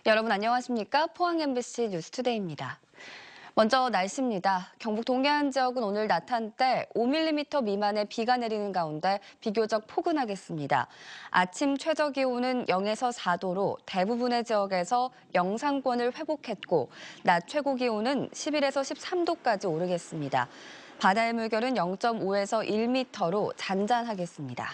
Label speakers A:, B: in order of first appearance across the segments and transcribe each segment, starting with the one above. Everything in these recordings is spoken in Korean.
A: 여러분 안녕하십니까? 포항 MBC 뉴스투데이입니다. 먼저 날씨입니다. 경북 동해안 지역은 오늘 낮한때 5mm 미만의 비가 내리는 가운데 비교적 포근하겠습니다. 아침 최저 기온은 0에서 4도로 대부분의 지역에서 영상권을 회복했고 낮 최고 기온은 11에서 13도까지 오르겠습니다. 바다의 물결은 0.5에서 1m로 잔잔하겠습니다.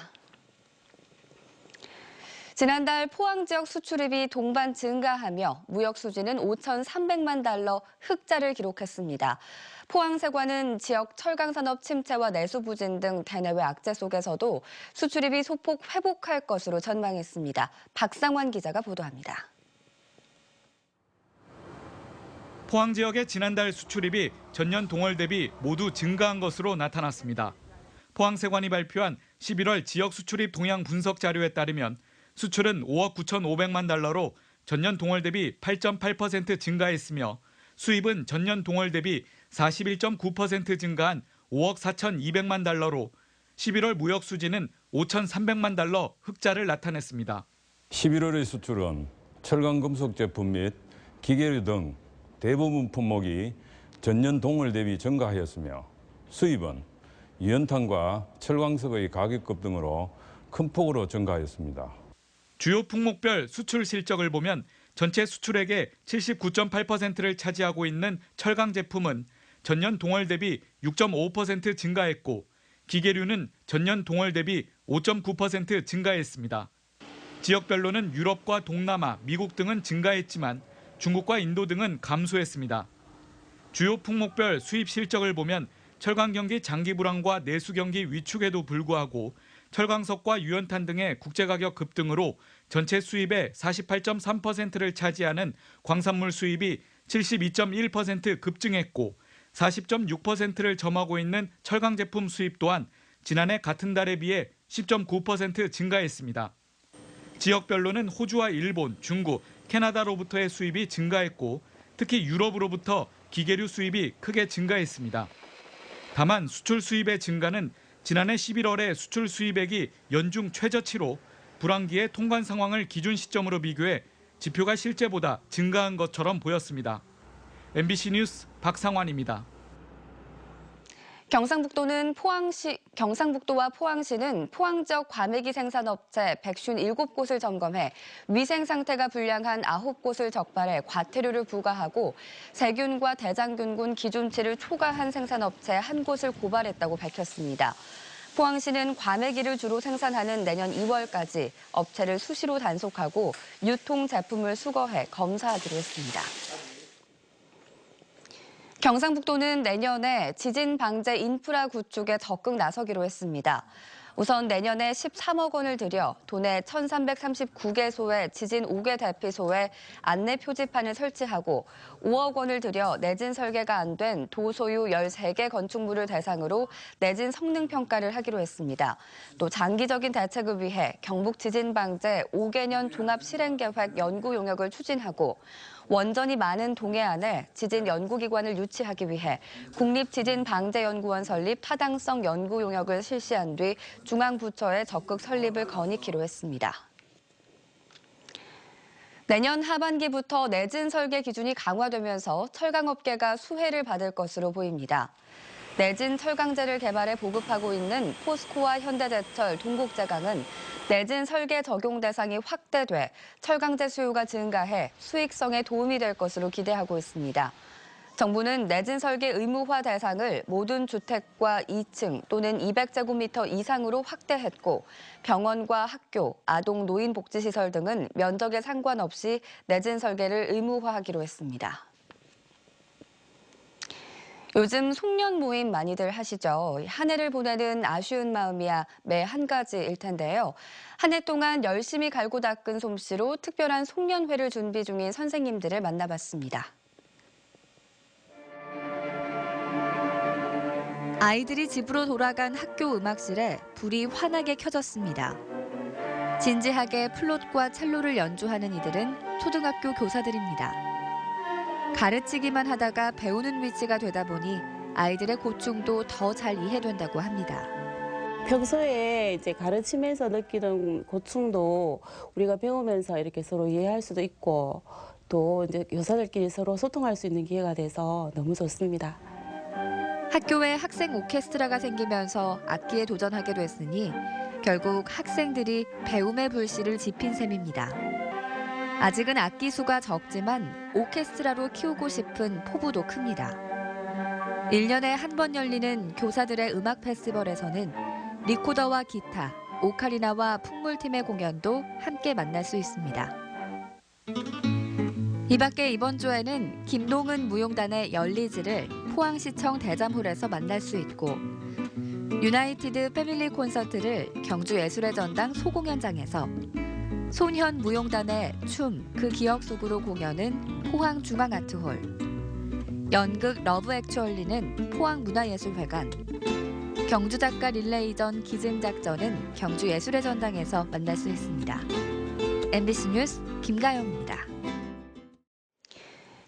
A: 지난달 포항 지역 수출입이 동반 증가하며 무역 수지는 5,300만 달러 흑자를 기록했습니다. 포항세관은 지역 철강산업 침체와 내수 부진 등 대내외 악재 속에서도 수출입이 소폭 회복할 것으로 전망했습니다. 박상환 기자가 보도합니다.
B: 포항 지역의 지난달 수출입이 전년 동월 대비 모두 증가한 것으로 나타났습니다. 포항세관이 발표한 11월 지역 수출입 동향 분석 자료에 따르면 수출은 5억 9,500만 달러로 전년 동월 대비 8.8% 증가했으며 수입은 전년 동월 대비 41.9% 증가한 5억 4,200만 달러로 11월 무역 수지는 5,300만 달러 흑자를 나타냈습니다.
C: 11월의 수출은 철강금속 제품 및 기계류 등 대부분 품목이 전년 동월 대비 증가하였으며 수입은 유연탄과 철광석의 가격급 등으로 큰 폭으로 증가하였습니다.
B: 주요 품목별 수출 실적을 보면 전체 수출액의 79.8%를 차지하고 있는 철강 제품은 전년 동월 대비 6.5% 증가했고 기계류는 전년 동월 대비 5.9% 증가했습니다. 지역별로는 유럽과 동남아, 미국 등은 증가했지만 중국과 인도 등은 감소했습니다. 주요 품목별 수입 실적을 보면 철강 경기 장기 불황과 내수 경기 위축에도 불구하고 철광석과 유연탄 등의 국제가격 급등으로 전체 수입의 48.3%를 차지하는 광산물 수입이 72.1% 급증했고 40.6%를 점하고 있는 철강 제품 수입 또한 지난해 같은 달에 비해 10.9% 증가했습니다. 지역별로는 호주와 일본, 중국, 캐나다로부터의 수입이 증가했고 특히 유럽으로부터 기계류 수입이 크게 증가했습니다. 다만 수출 수입의 증가는 지난해 11월에 수출 수입액이 연중 최저치로 불황기의 통관 상황을 기준 시점으로 비교해 지표가 실제보다 증가한 것처럼 보였습니다. MBC 뉴스 박상환입니다.
A: 경상북도와 포항시는 포항 지역 과메기 생산업체 157곳을 점검해 위생 상태가 불량한 9곳을 적발해 과태료를 부과하고 세균과 대장균군 기준치를 초과한 생산업체 1곳을 고발했다고 밝혔습니다. 포항시는 과메기를 주로 생산하는 내년 2월까지 업체를 수시로 단속하고 유통 제품을 수거해 검사하기로 했습니다. 경상북도는 내년에 지진 방제 인프라 구축에 적극 나서기로 했습니다. 우선 내년에 13억 원을 들여 도내 1,339개소의 지진 5개 대피소에 안내 표지판을 설치하고 5억 원을 들여 내진 설계가 안 된 도소유 13개 건축물을 대상으로 내진 성능 평가를 하기로 했습니다. 또 장기적인 대책을 위해 경북 지진 방제 5개년 종합 실행 계획 연구 용역을 추진하고 원전이 많은 동해안에 지진 연구기관을 유치하기 위해 국립지진방재연구원 설립 타당성 연구 용역을 실시한 뒤 중앙부처에 적극 설립을 건의키로 했습니다. 내년 하반기부터 내진 설계 기준이 강화되면서 철강업계가 수혜를 받을 것으로 보입니다. 내진 철강제를 개발해 보급하고 있는 포스코와 현대제철, 동국제강은 내진 설계 적용 대상이 확대돼 철강제 수요가 증가해 수익성에 도움이 될 것으로 기대하고 있습니다. 정부는 내진 설계 의무화 대상을 모든 주택과 2층 또는 200제곱미터 이상으로 확대했고 병원과 학교, 아동 노인 복지시설 등은 면적에 상관없이 내진 설계를 의무화하기로 했습니다. 요즘 송년 모임 많이들 하시죠. 한 해를 보내는 아쉬운 마음이야 매 한 가지일 텐데요. 한 해 동안 열심히 갈고 닦은 솜씨로 특별한 송년회를 준비 중인 선생님들을 만나봤습니다. 아이들이 집으로 돌아간 학교 음악실에 불이 환하게 켜졌습니다. 진지하게 플룻과 첼로를 연주하는 이들은 초등학교 교사들입니다. 가르치기만 하다가 배우는 위치가 되다 보니 아이들의 고충도 더 잘 이해된다고 합니다.
D: 평소에 이제 가르치면서 느끼는 고충도 우리가 배우면서 이렇게 서로 이해할 수도 있고 또 이제 교사들끼리 서로 소통할 수 있는 기회가 돼서 너무 좋습니다.
A: 학교에 학생 오케스트라가 생기면서 악기에 도전하게 됐으니 결국 학생들이 배움의 불씨를 지핀 셈입니다. 아직은 악기 수가 적지만 오케스트라로 키우고 싶은 포부도 큽니다. 1년에 한 번 열리는 교사들의 음악 페스티벌에서는 리코더와 기타, 오카리나와 풍물팀의 공연도 함께 만날 수 있습니다. 이 밖에 이번 주에는 김동은 무용단의 열리지를 포항시청 대잠홀에서 만날 수 있고 유나이티드 패밀리 콘서트를 경주예술의 전당 소공연장에서 손현 무용단의 춤, 그 기억 속으로 공연은 포항중앙아트홀 연극 러브 액츄얼리는 포항문화예술회관 경주작가 릴레이전 기증작전은 경주예술의 전당에서 만날 수 있습니다. MBC 뉴스 김가영입니다.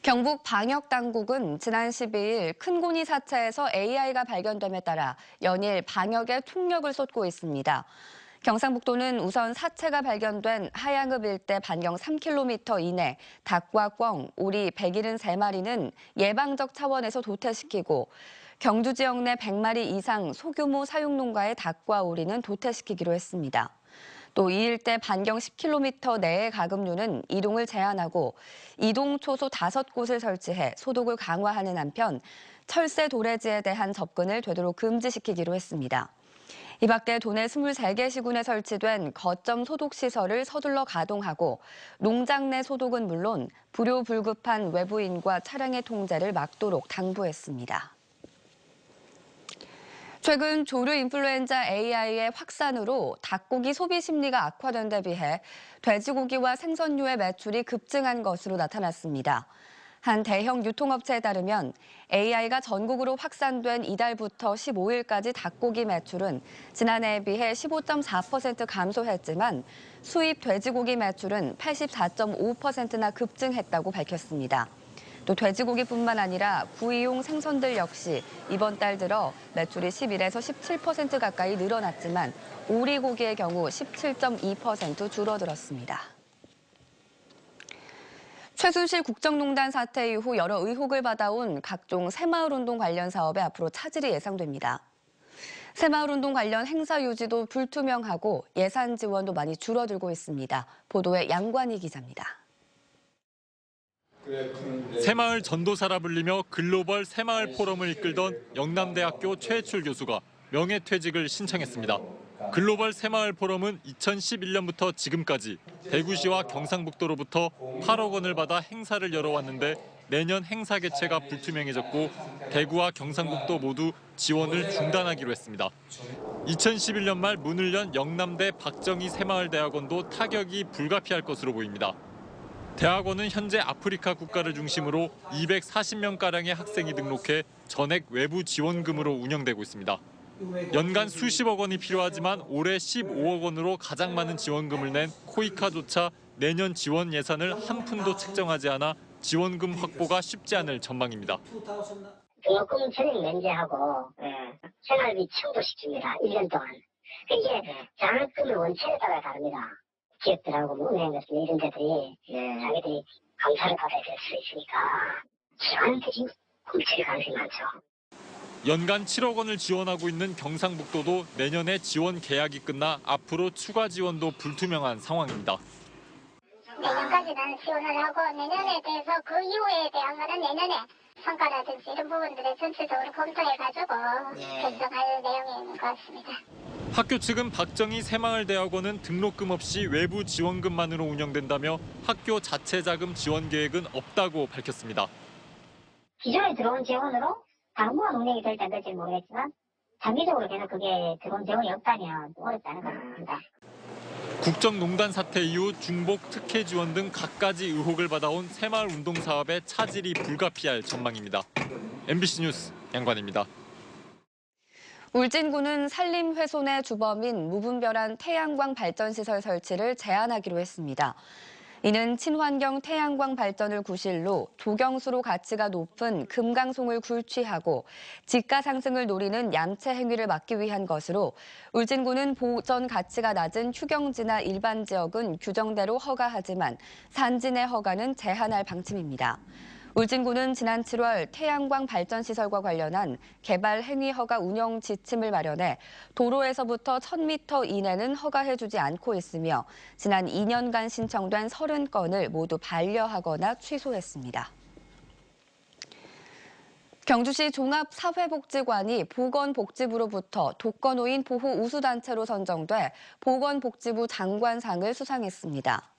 A: 경북 방역당국은 지난 12일 큰고니 사체에서 AI가 발견됨에 따라 연일 방역에 총력을 쏟고 있습니다. 경상북도는 우선 사체가 발견된 하양읍 일대 반경 3km 이내 닭과 꿩, 오리 173마리는 예방적 차원에서 도태시키고 경주 지역 내 100마리 이상 소규모 사육농가의 닭과 오리는 도태시키기로 했습니다. 또 이 일대 반경 10km 내의 가금류는 이동을 제한하고 이동 초소 5곳을 설치해 소독을 강화하는 한편 철새 도래지에 대한 접근을 되도록 금지시키기로 했습니다. 이 밖에 도내 23개 시군에 설치된 거점 소독시설을 서둘러 가동하고 농장 내 소독은 물론 불효 불급한 외부인과 차량의 통제를 막도록 당부했습니다. 최근 조류 인플루엔자 AI의 확산으로 닭고기 소비 심리가 악화된 데 비해 돼지고기와 생선류의 매출이 급증한 것으로 나타났습니다. 한 대형 유통업체에 따르면 AI가 전국으로 확산된 이달부터 15일까지 닭고기 매출은 지난해에 비해 15.4% 감소했지만 수입 돼지고기 매출은 84.5%나 급증했다고 밝혔습니다. 또 돼지고기뿐만 아니라 구이용 생선들 역시 이번 달 들어 매출이 11에서 17% 가까이 늘어났지만 오리고기의 경우 17.2% 줄어들었습니다. 최순실 국정농단 사태 이후 여러 의혹을 받아온 각종 새마을운동 관련 사업에 앞으로 차질이 예상됩니다. 새마을운동 관련 행사 유지도 불투명하고 예산 지원도 많이 줄어들고 있습니다. 보도에 양관희 기자입니다.
E: 새마을 전도사라 불리며 글로벌 새마을 포럼을 이끌던 영남대학교 최해출 교수가 명예퇴직을 신청했습니다. 글로벌 새마을 포럼은 2011년부터 지금까지 대구시와 경상북도로부터 8억 원을 받아 행사를 열어왔는데 내년 행사 개최가 불투명해졌고 대구와 경상북도 모두 지원을 중단하기로 했습니다. 2011년 말 문을 연 영남대 박정희 새마을대학원도 타격이 불가피할 것으로 보입니다. 대학원은 현재 아프리카 국가를 중심으로 240명가량의 학생이 등록해 전액 외부 지원금으로 운영되고 있습니다. 연간 수십억 원이 필요하지만 올해 15억 원으로 가장 많은 지원금을 낸 코이카조차 내년 지원 예산을 한 푼도 책정하지 않아 지원금 확보가 쉽지 않을 전망입니다.
F: 등록금 전액 면제하고 생활비 청구시킵니다. 1년 동안. 이게 장학금의 원칙에 따라 다릅니다. 기업들하고 뭐 은행 같은 이런 데들이 자기들이 감사를 받아야 될 수 있으니까 저한테 지금 훔칠 가능성이 많죠.
E: 연간 7억 원을 지원하고 있는 경상북도도 내년에 지원 계약이 끝나 앞으로 추가 지원도 불투명한 상황입니다.
F: 내년까지는 지원을 하고 내년에 대해서 그 이후에 대한 거는 내년에 성과라든지 이런 부분들을 전체적으로 검토해가지고 결정할 내용인 것 같습니다.
E: 학교 측은 박정희 새마을대학원은 등록금 없이 외부 지원금만으로 운영된다며 학교 자체 자금 지원 계획은 없다고 밝혔습니다.
F: 기존에 들어온 지원으로 당분간 운영이 될지 안 될지 모르겠지만 장기적으로 계속 그게 들어온 지원이 없다면 어렵지 않을 것 같습니다.
E: 국정농단 사태 이후 중복 특혜 지원 등 갖가지 의혹을 받아온 새마을 운동 사업의 차질이 불가피할 전망입니다. MBC 뉴스 양관입니다.
A: 울진군은 산림훼손의 주범인 무분별한 태양광 발전시설 설치를 제한하기로 했습니다. 이는 친환경 태양광 발전을 구실로 조경수로 가치가 높은 금강송을 굴취하고 지가 상승을 노리는 얌체 행위를 막기 위한 것으로 울진군은 보전 가치가 낮은 휴경지나 일반 지역은 규정대로 허가하지만 산지 내 허가는 제한할 방침입니다. 울진군은 지난 7월 태양광 발전시설과 관련한 개발 행위 허가 운영 지침을 마련해 도로에서부터 1000m 이내는 허가해주지 않고 있으며 지난 2년간 신청된 30건을 모두 반려하거나 취소했습니다. 경주시 종합사회복지관이 보건복지부로부터 독거노인 보호 우수단체로 선정돼 보건복지부 장관상을 수상했습니다.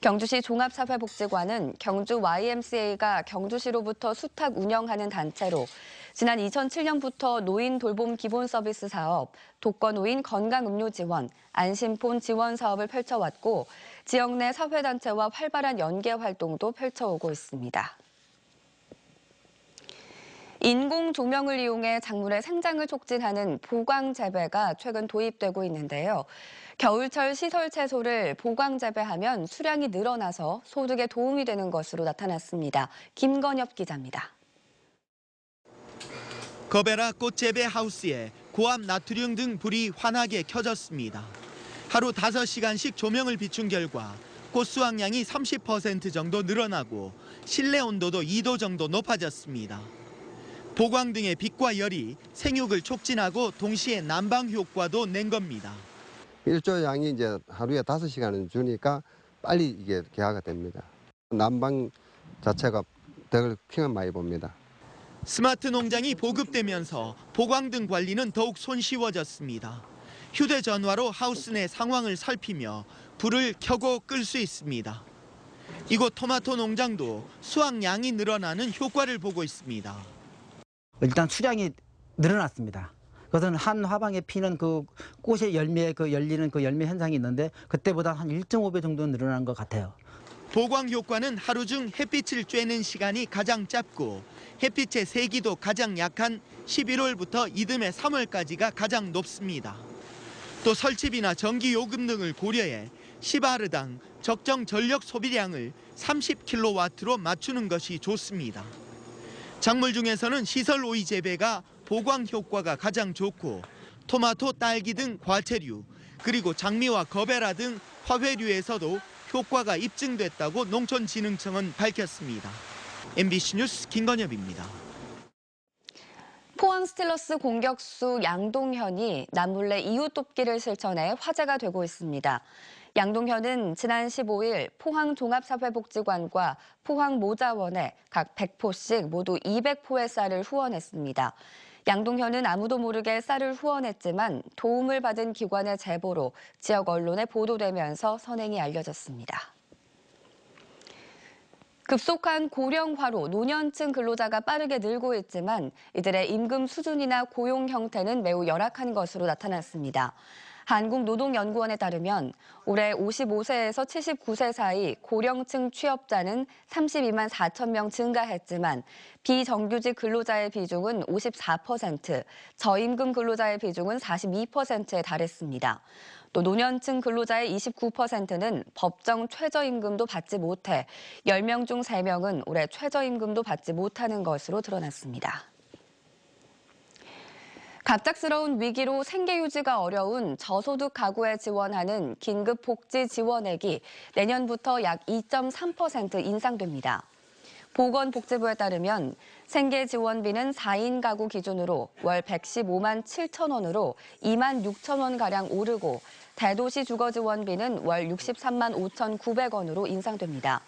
A: 경주시 종합사회복지관은 경주 YMCA가 경주시로부터 수탁 운영하는 단체로 지난 2007년부터 노인 돌봄 기본 서비스 사업, 독거노인 건강음료 지원, 안심폰 지원 사업을 펼쳐왔고 지역 내 사회단체와 활발한 연계 활동도 펼쳐오고 있습니다. 인공 조명을 이용해 작물의 생장을 촉진하는 보광 재배가 최근 도입되고 있는데요. 겨울철 시설 채소를 보광 재배하면 수량이 늘어나서 소득에 도움이 되는 것으로 나타났습니다. 김건엽 기자입니다.
G: 거베라 꽃재배 하우스에 고압 나트륨 등 불이 환하게 켜졌습니다. 하루 5시간씩 조명을 비춘 결과 꽃 수확량이 30% 정도 늘어나고 실내 온도도 2도 정도 높아졌습니다. 보광 등의 빛과 열이 생육을 촉진하고 동시에 난방 효과도 낸 겁니다.
H: 일조 양이 이제 하루에 5시간을 주니까 빨리 이게 개화가 됩니다. 난방 자체가 덜 피가 많이 봅니다.
G: 스마트 농장이 보급되면서 보광 등 관리는 더욱 손쉬워졌습니다. 휴대전화로 하우스 내 상황을 살피며 불을 켜고 끌 수 있습니다. 이곳 토마토 농장도 수확량이 늘어나는 효과를 보고 있습니다.
I: 일단 수량이 늘어났습니다. 그것은 한 화방에 피는 그 꽃의 열매 열리는 그 열매 현상이 있는데 그때보다 한 1.5배 정도 늘어난 것 같아요.
G: 보광 효과는 하루 중 햇빛을 쬐는 시간이 가장 짧고 햇빛의 세기도 가장 약한 11월부터 이듬해 3월까지가 가장 높습니다. 또 설치비나 전기 요금 등을 고려해 시바르당 적정 전력 소비량을 30kW로 맞추는 것이 좋습니다. 작물 중에서는 시설 오이 재배가 보광 효과가 가장 좋고 토마토, 딸기 등 과채류, 그리고 장미와 거베라 등 화훼류에서도 효과가 입증됐다고 농촌진흥청은 밝혔습니다. MBC 뉴스 김건엽입니다.
A: 포항 스틸러스 공격수 양동현이 남몰래 이유 돕기를 실천해 화제가 되고 있습니다. 양동현은 지난 15일 포항종합사회복지관과 포항모자원에 각 100포씩 모두 200포의 쌀을 후원했습니다. 양동현은 아무도 모르게 쌀을 후원했지만 도움을 받은 기관의 제보로 지역 언론에 보도되면서 선행이 알려졌습니다. 급속한 고령화로 노년층 근로자가 빠르게 늘고 있지만 이들의 임금 수준이나 고용 형태는 매우 열악한 것으로 나타났습니다. 한국노동연구원에 따르면 올해 55세에서 79세 사이 고령층 취업자는 32만 4천 명 증가했지만 비정규직 근로자의 비중은 54%, 저임금 근로자의 비중은 42%에 달했습니다. 또 노년층 근로자의 29%는 법정 최저임금도 받지 못해 10명 중 3명은 올해 최저임금도 받지 못하는 것으로 드러났습니다. 갑작스러운 위기로 생계 유지가 어려운 저소득 가구에 지원하는 긴급 복지 지원액이 내년부터 약 2.3% 인상됩니다. 보건복지부에 따르면 생계 지원비는 4인 가구 기준으로 월 115만 7천 원으로 2만 6천 원가량 오르고 대도시 주거 지원비는 월 63만 5,900원으로 인상됩니다.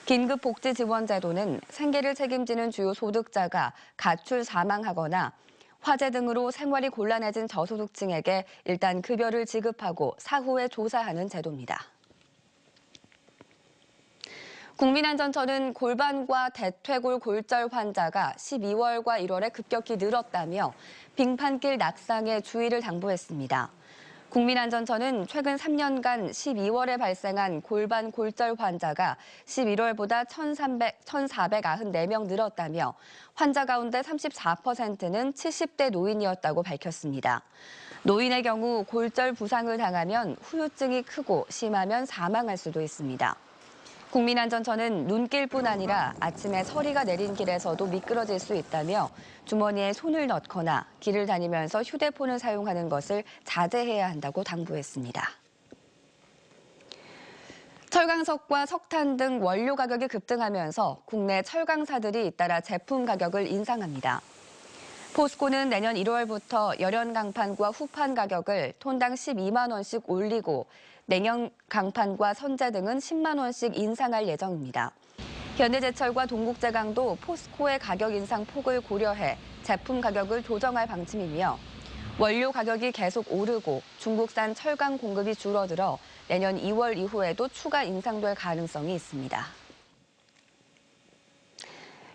A: 긴급 복지 지원 제도는 생계를 책임지는 주요 소득자가 가출 사망하거나 화재 등으로 생활이 곤란해진 저소득층에게 일단 급여를 지급하고 사후에 조사하는 제도입니다. 국민안전처는 골반과 대퇴골 골절 환자가 12월과 1월에 급격히 늘었다며 빙판길 낙상에 주의를 당부했습니다. 국민안전처는 최근 3년간 12월에 발생한 골반 골절 환자가 11월보다 1,494명 늘었다며 환자 가운데 34%는 70대 노인이었다고 밝혔습니다. 노인의 경우 골절 부상을 당하면 후유증이 크고 심하면 사망할 수도 있습니다. 국민안전처는 눈길뿐 아니라 아침에 서리가 내린 길에서도 미끄러질 수 있다며 주머니에 손을 넣거나 길을 다니면서 휴대폰을 사용하는 것을 자제해야 한다고 당부했습니다. 철강석과 석탄 등 원료 가격이 급등하면서 국내 철강사들이 잇따라 제품 가격을 인상합니다. 포스코는 내년 1월부터 열연 강판과 후판 가격을 톤당 12만 원씩 올리고 냉연 강판과 선재 등은 10만 원씩 인상할 예정입니다. 현대제철과 동국제강도 포스코의 가격 인상 폭을 고려해 제품 가격을 조정할 방침이며 원료 가격이 계속 오르고 중국산 철강 공급이 줄어들어 내년 2월 이후에도 추가 인상될 가능성이 있습니다.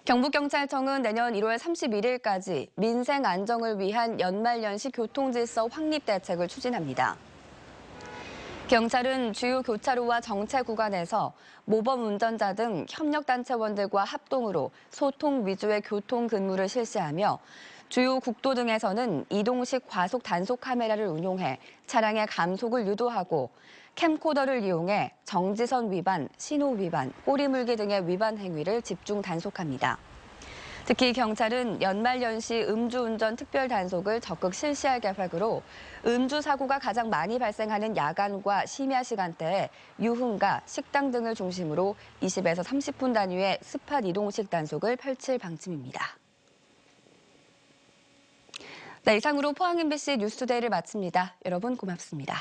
A: 경북경찰청은 내년 1월 31일까지 민생 안정을 위한 연말연시 교통질서 확립 대책을 추진합니다. 경찰은 주요 교차로와 정체 구간에서 모범 운전자 등 협력단체원들과 합동으로 소통 위주의 교통 근무를 실시하며 주요 국도 등에서는 이동식 과속 단속 카메라를 운용해 차량의 감속을 유도하고 캠코더를 이용해 정지선 위반, 신호 위반, 꼬리 물기 등의 위반 행위를 집중 단속합니다. 특히 경찰은 연말연시 음주운전 특별 단속을 적극 실시할 계획으로 음주 사고가 가장 많이 발생하는 야간과 심야 시간대에 유흥가, 식당 등을 중심으로 20에서 30분 단위의 스팟 이동식 단속을 펼칠 방침입니다. 네, 이상으로 포항 MBC 뉴스투데이를 마칩니다. 여러분 고맙습니다.